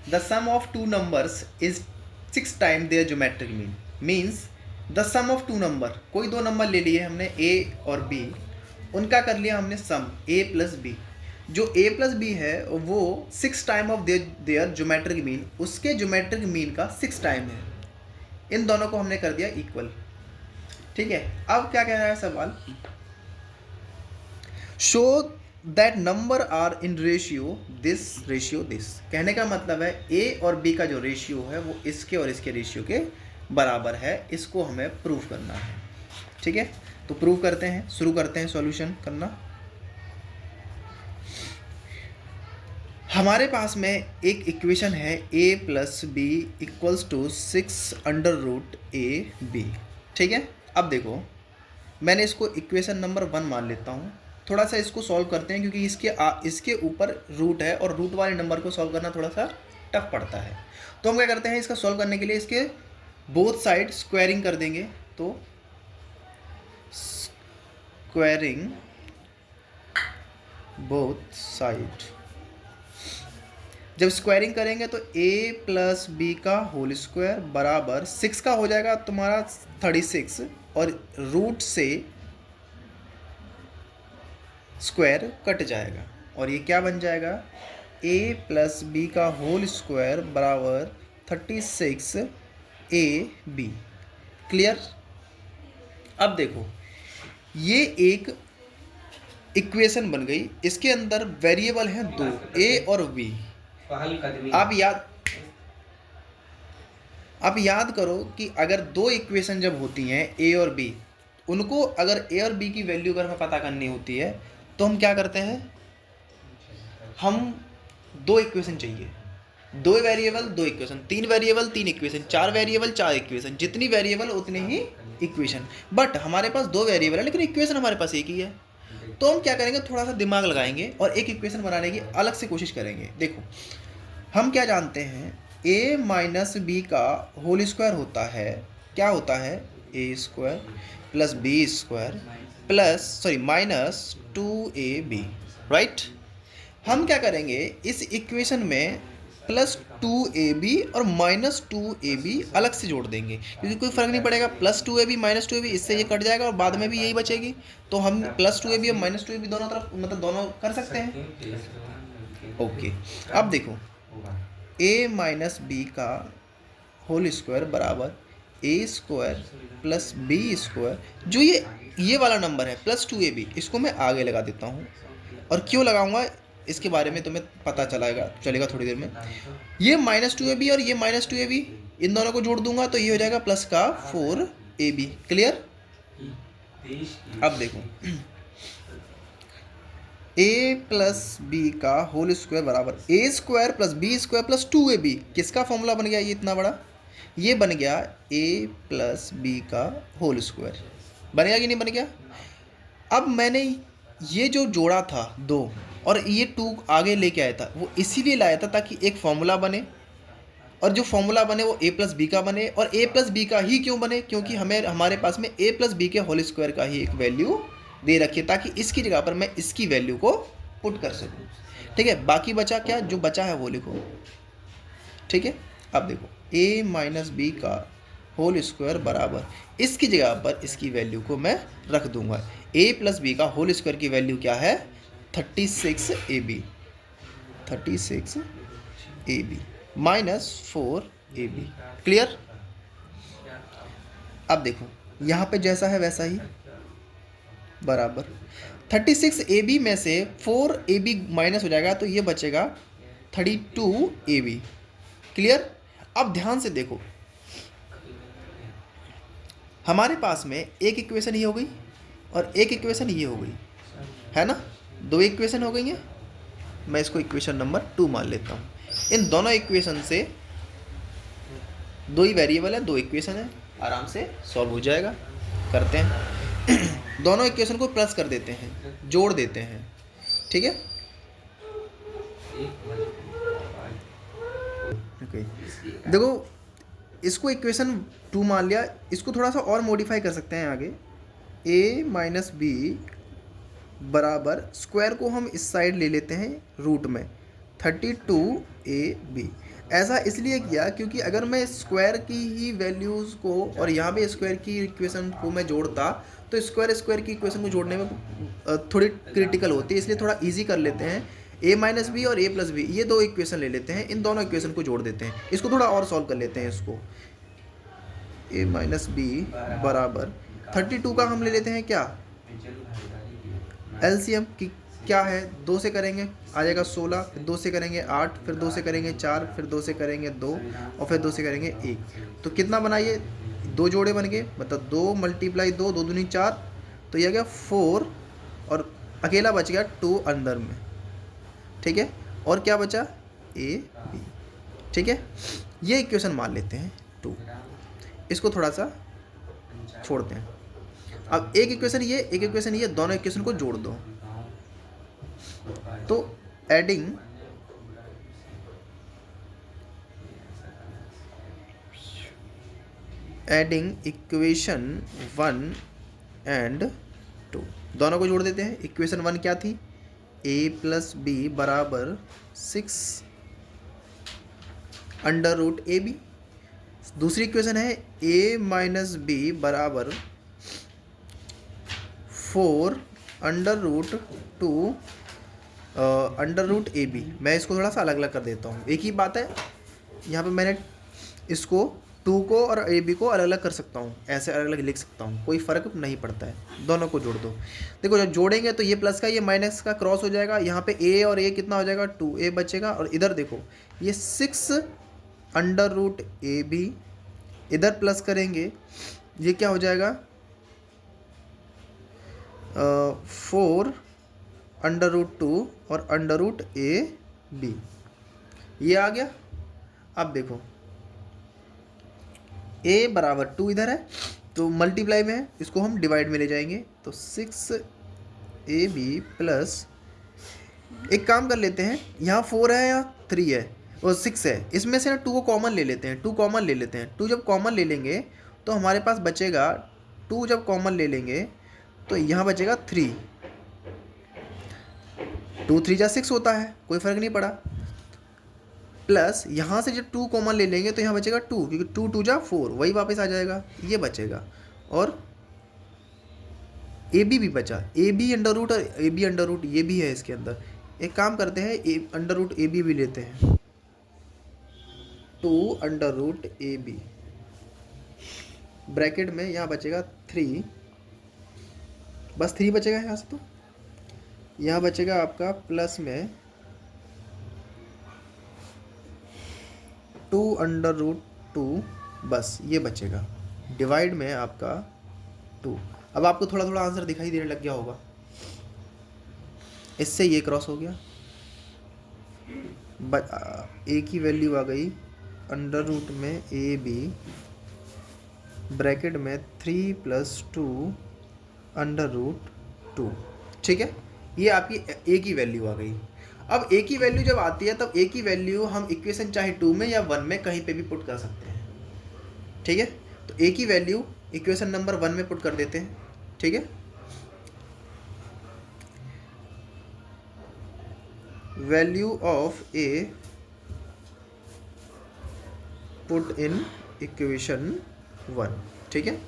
The sum of two numbers is 6 time their geometric mean. Means the sum of two number, कोई दो number ले लिए हमने ए और बी, उनका कर लिया हमने सम ए प्लस बी। जो ए प्लस बी है वो 6 time of their geometric mean, उसके ज्योमेट्रिक मीन का 6 टाइम है। इन दोनों को हमने कर दिया इक्वल। ठीक है, अब क्या कह रहा है सवाल, show that number are in ratio this. कहने का मतलब है ए और बी का जो रेशियो है वो इसके और इसके रेशियो के बराबर है, इसको हमें प्रूव करना है। ठीक है, तो प्रूव करते हैं, शुरू करते हैं सॉल्यूशन करना। हमारे पास में एक इक्वेशन है a plus B equals to 6 under root A B. ठीक है, अब देखो मैंने इसको इक्वेशन नंबर 1 मान लेता हूँ। थोड़ा सा इसको सॉल्व करते हैं क्योंकि इसके ऊपर रूट है और रूट वाले नंबर को सॉल्व करना थोड़ा सा टफ पड़ता है। तो हम क्या करते हैं, इसका सॉल्व करने के लिए इसके बोथ साइड स्क्वायरिंग कर देंगे। तो स्क्वायरिंग बोथ साइड, जब स्क्वायरिंग करेंगे तो a प्लस बी का होल स्क्वायर बराबर 6 का हो जाएगा तुम्हारा 36, और रूट से स्क्वायर कट जाएगा और ये क्या बन जाएगा, a प्लस बी का होल स्क्वायर बराबर 36 ए बी। क्लियर। अब देखो ये एक इक्वेशन बन गई, इसके अंदर वेरिएबल हैं दो, a और b। आप याद करो कि अगर दो इक्वेशन जब होती हैं ए और बी, उनको अगर ए और बी की वैल्यू अगर हमें पता करनी होती है तो हम क्या करते हैं, हम दो इक्वेशन चाहिए, दो वेरिएबल दो इक्वेशन, तीन वेरिएबल तीन इक्वेशन, चार वेरिएबल चार इक्वेशन, जितनी वेरिएबल उतने ही इक्वेशन। बट हमारे पास दो वेरिएबल है लेकिन इक्वेशन हमारे पास एक ही है। तो हम क्या करेंगे, थोड़ा सा दिमाग लगाएंगे और एक इक्वेशन बनाने की अलग से कोशिश करेंगे। देखो हम क्या जानते हैं, a माइनस बी का होल स्क्वायर होता है, क्या होता है, A square plus B square plus minus 2ab, right. हम क्या करेंगे, इस इक्वेशन में प्लस 2ab और माइनस 2ab अलग से जोड़ देंगे क्योंकि कोई फर्क नहीं पड़ेगा, प्लस 2ab माइनस 2ab, इससे ये कट जाएगा और बाद में भी यही बचेगी। तो हम प्लस 2ab और माइनस 2ab दोनों तरफ मतलब दोनों कर सकते हैं। ओके, अब देखो a माइनस बी का होल स्क्वायर बराबर A square plus B square, जो ये वाला नंबर है प्लस 2ab, इसको मैं आगे लगा देता हूँ। और क्यों लगाऊंगा इसके बारे में तुम्हें पता चलेगा थोड़ी देर में। ये माइनस 2ab और ये माइनस 2ab, इन दोनों को जोड़ दूंगा तो ये हो जाएगा प्लस का 4ab। क्लियर। अब देखो a प्लस बी का होल स्क्वायर बराबर A square plus B square plus 2ab, किसका फॉर्मूला बन गया ये इतना बड़ा, ये बन गया a प्लस बी का होल स्क्वायर। बन गया कि नहीं बन गया। अब मैंने ये जो जोड़ा था दो और ये 2 आगे लेके आया था, वो इसीलिए लाया था ताकि एक फॉर्मूला बने, और जो फॉर्मूला बने वो a प्लस बी का बने। और a प्लस बी का ही क्यों बने, क्योंकि हमारे पास में a प्लस बी के होल स्क्वायर का ही एक वैल्यू दे रखी है ताकि इसकी जगह पर मैं इसकी वैल्यू को पुट कर सकूं। ठीक है, बाकी बचा क्या, जो बचा है वो लिखो। ठीक है, अब देखो a माइनस बी का होल स्क्वायर बराबर इसकी जगह पर इसकी वैल्यू को मैं रख दूंगा। a प्लस बी का होल स्क्वायर की वैल्यू क्या है, 36ab, 36ab minus 4ab। Clear. अब देखो यहाँ पे जैसा है वैसा ही बराबर 36ab में से 4ab माइनस हो जाएगा तो ये बचेगा 32ab। क्लियर। अब ध्यान से देखो, हमारे पास में एक इक्वेशन ये हो गई और एक इक्वेशन ये हो गई, है ना, दो इक्वेशन हो गई हैं। मैं इसको इक्वेशन नंबर 2 मान लेता हूँ। इन दोनों इक्वेशन से, दो ही वेरिएबल है, दो इक्वेशन है, आराम से सॉल्व हो जाएगा। करते हैं दोनों इक्वेशन को प्लस कर देते हैं, जोड़ देते हैं। ठीक है, देखो इसको इक्वेशन 2 मान लिया, इसको थोड़ा सा और मॉडिफाई कर सकते हैं आगे। a माइनस बी बराबर स्क्वायर को हम इस साइड ले लेते हैं रूट में, 32ab। ऐसा इसलिए किया क्योंकि अगर मैं स्क्वायर की ही वैल्यूज़ को और यहाँ पे स्क्वायर की इक्वेशन को मैं जोड़ता तो स्क्वायर की इक्वेशन को जोड़ने में थोड़ी क्रिटिकल होती है, इसलिए थोड़ा इजी कर लेते हैं। a माइनस बी और a प्लस बी, ये दो इक्वेशन ले लेते हैं, इन दोनों इक्वेशन को जोड़ देते हैं। इसको थोड़ा और सॉल्व कर लेते हैं। इसको a माइनस बी बराबर 32 का हम ले लेते हैं क्या, एलसीएम की क्या है, 2 से करेंगे आ जाएगा 16, फिर 2 से करेंगे 8, फिर 2 से करेंगे 4, फिर 2 से करेंगे 2 और फिर 2 से करेंगे 1। तो कितना बनाइए, 2 जोड़े बन गए, मतलब 2 मल्टीप्लाई 2, 2 दूनी 4, तो ये आ गया 4 और अकेला बच गया 2 अंदर में। ठीक है, और क्या बचा ए बी। ठीक है, ये इक्वेशन मान लेते हैं 2, इसको थोड़ा सा छोड़ते हैं। अब एक इक्वेशन ये, एक इक्वेशन ये, दोनों इक्वेशन को जोड़ दो। तो एडिंग इक्वेशन 1 एंड 2, दोनों को जोड़ देते हैं। इक्वेशन 1 क्या थी, a प्लस बी बराबर 6 अंडर रूट ए बी। दूसरी इक्वेशन है a माइनस बी बराबर 4 under root 2 under root A B. मैं इसको थोड़ा सा अलग अलग कर देता हूँ, एक ही बात है। यहाँ पे मैंने इसको 2 को और ए बी को अलग अलग कर सकता हूँ, ऐसे अलग अलग लिख सकता हूँ, कोई फ़र्क नहीं पड़ता है। दोनों को जोड़ दो। देखो जब जोड़ेंगे तो ये प्लस का ये माइनस का क्रॉस हो जाएगा, यहाँ पे ए और ए कितना हो जाएगा, 2a बचेगा। और इधर देखो ये 6 अंडर रूट ए बी, इधर प्लस करेंगे ये क्या हो जाएगा 4 अंडर रूट 2 और अंडर रूट ए बी, ये आ गया। अब देखो a बराबर 2 इधर है तो मल्टीप्लाई में है, इसको हम डिवाइड में ले जाएंगे तो 6ab प्लस, एक काम कर लेते हैं, यहाँ 4 है या 3 है और 6 है, इसमें से ना 2 को कॉमन ले लेते हैं। 2 कॉमन ले लेते हैं, 2 जब कॉमन ले लेंगे तो हमारे पास बचेगा, 2 जब कॉमन ले लेंगे तो यहाँ बचेगा 3, 2 3 जा 6 होता है, कोई फ़र्क नहीं पड़ा। प्लस यहाँ से जब 2 कॉमन ले लेंगे तो यहाँ बचेगा 2, क्योंकि 2 2 जा 4, वही वापस आ जाएगा, ये बचेगा। और ए बी भी बचा, ए बी अंडर रूट और ए बी अंडर रूट ये भी है इसके अंदर। एक काम करते हैं, A under root A B भी लेते हैं, 2 under root A B bracket में यहाँ बचेगा 3, बस 3 बचेगा यहाँ से। तो यहाँ बचेगा आपका प्लस में 2 अंडर रूट 2, बस ये बचेगा, डिवाइड में आपका 2। अब आपको थोड़ा थोड़ा आंसर दिखाई देने लग गया होगा, इससे ये क्रॉस हो गया, ए की वैल्यू आ गई अंडर रूट में ए बी ब्रैकेट में 3 + 2 अंडर रूट 2। ठीक है, ये आपकी ए की वैल्यू आ गई। अब ए की वैल्यू जब आती है तब ए की वैल्यू हम इक्वेशन चाहे 2 में या 1 में कहीं पे भी पुट कर सकते हैं। ठीक है, तो ए की वैल्यू इक्वेशन नंबर 1 में पुट कर देते हैं। ठीक है, value of A put in equation 1। ठीक है,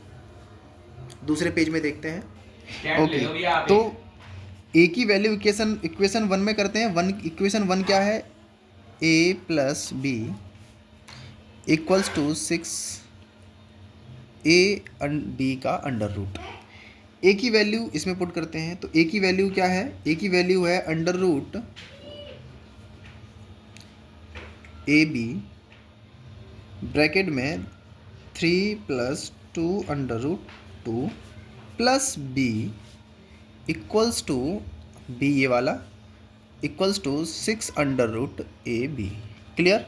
दूसरे पेज में देखते हैं। ओके, तो ए की वैल्यू इक्वेशन 1 में करते हैं। इक्वेशन 1 क्या है, a plus B equals to 6 a B का अंडर रूट। ए की वैल्यू इसमें पुट करते हैं, तो ए की वैल्यू क्या है, ए की वैल्यू है under root A B bracket में 3 + 2 under root 2 plus B equals to B, ये वाला equals to 6 under root A B. Clear.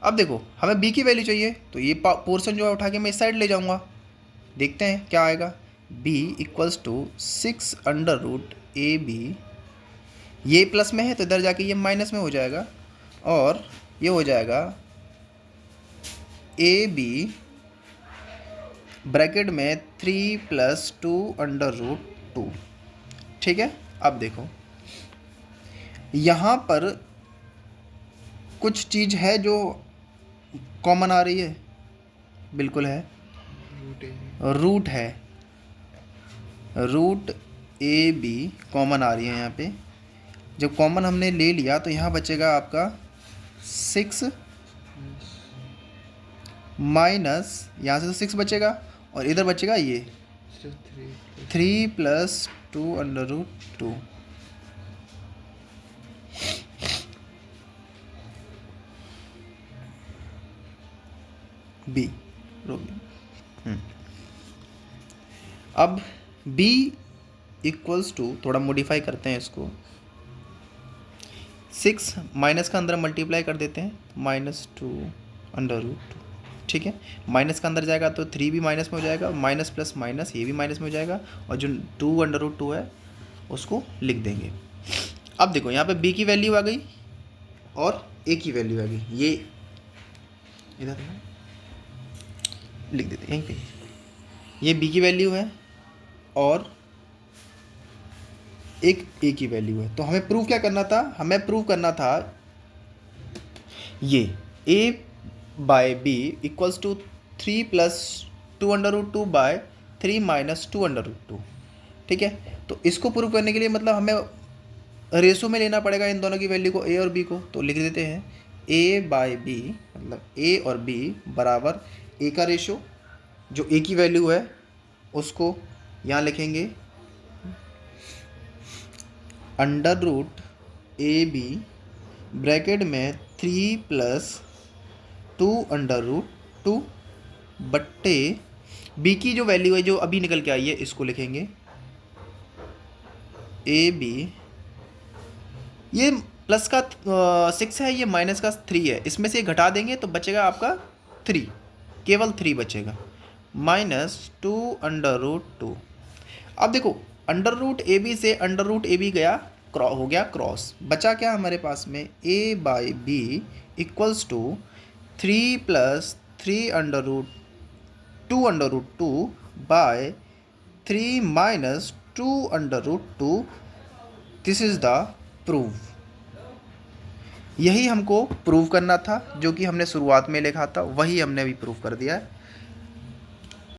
अब देखो हमें बी की वैल्यू चाहिए, तो ये पोर्शन जो है उठा के मैं इस साइड ले जाऊंगा, देखते हैं क्या आएगा। B equals to 6 under root A B, ये प्लस में है तो इधर जाके ये माइनस में हो जाएगा, और ये हो जाएगा ए बी ब्रैकेट में 3 + 2 अंडर रूट 2। ठीक है, अब देखो यहाँ पर कुछ चीज़ है जो कॉमन आ रही है? बिल्कुल है, रूट है, रूट ए बी कॉमन आ रही है यहाँ पे। जब कॉमन हमने ले लिया तो यहाँ बचेगा आपका 6 माइनस, यहाँ से तो 6 बचेगा और इधर बचेगा ये 3 प्लस 2 अंडर रूट 2। बी अब b इक्वल्स टू, थोड़ा मॉडिफाई करते हैं इसको, 6 माइनस का अंदर मल्टीप्लाई कर देते हैं, -2 अंडर रूट 2। ठीक है, माइनस का अंदर जाएगा तो 3 भी माइनस में हो जाएगा, माइनस प्लस माइनस ये भी माइनस में हो जाएगा, और जो 2 अंडर रूट 2 है उसको लिख देंगे। अब देखो यहाँ पे b की वैल्यू आ गई और a की वैल्यू आ गई, ये इधर लिख देते हैं यहीं पे, ये b की वैल्यू है और एक a की वैल्यू है। तो हमें प्रूव क्या करना था? हमें प्रूव करना था ये a by b equals to 3 plus 2 under root 2 by 3 minus 2 under root 2। ठीक है, तो इसको प्रूव करने के लिए मतलब हमें रेशो में लेना पड़ेगा इन दोनों की वैल्यू को, a और b को। तो लिख देते हैं a बाय b, मतलब a और b बराबर a का रेशो, जो a की वैल्यू है उसको यहाँ लिखेंगे under root A B bracket में 3 प्लस 2 अंडर रूट 2 बट्टे b की जो वैल्यू है जो अभी निकल के आई है इसको लिखेंगे ए बी, ये प्लस का 6 है, ये माइनस का 3 है, इसमें से घटा देंगे तो बचेगा आपका 3, केवल 3 बचेगा, -2 अंडर रूट 2। अब देखो अंडर रूट ए बी से अंडर रूट ए बी गया, हो गया क्रॉस, बचा क्या हमारे पास में a by B equals to 3 plus 3 under root 2 by 3 minus 2 under root 2। This is the proof. यही हमको प्रूव करना था, जो कि हमने शुरुआत में लिखा था वही हमने अभी प्रूव कर दिया है।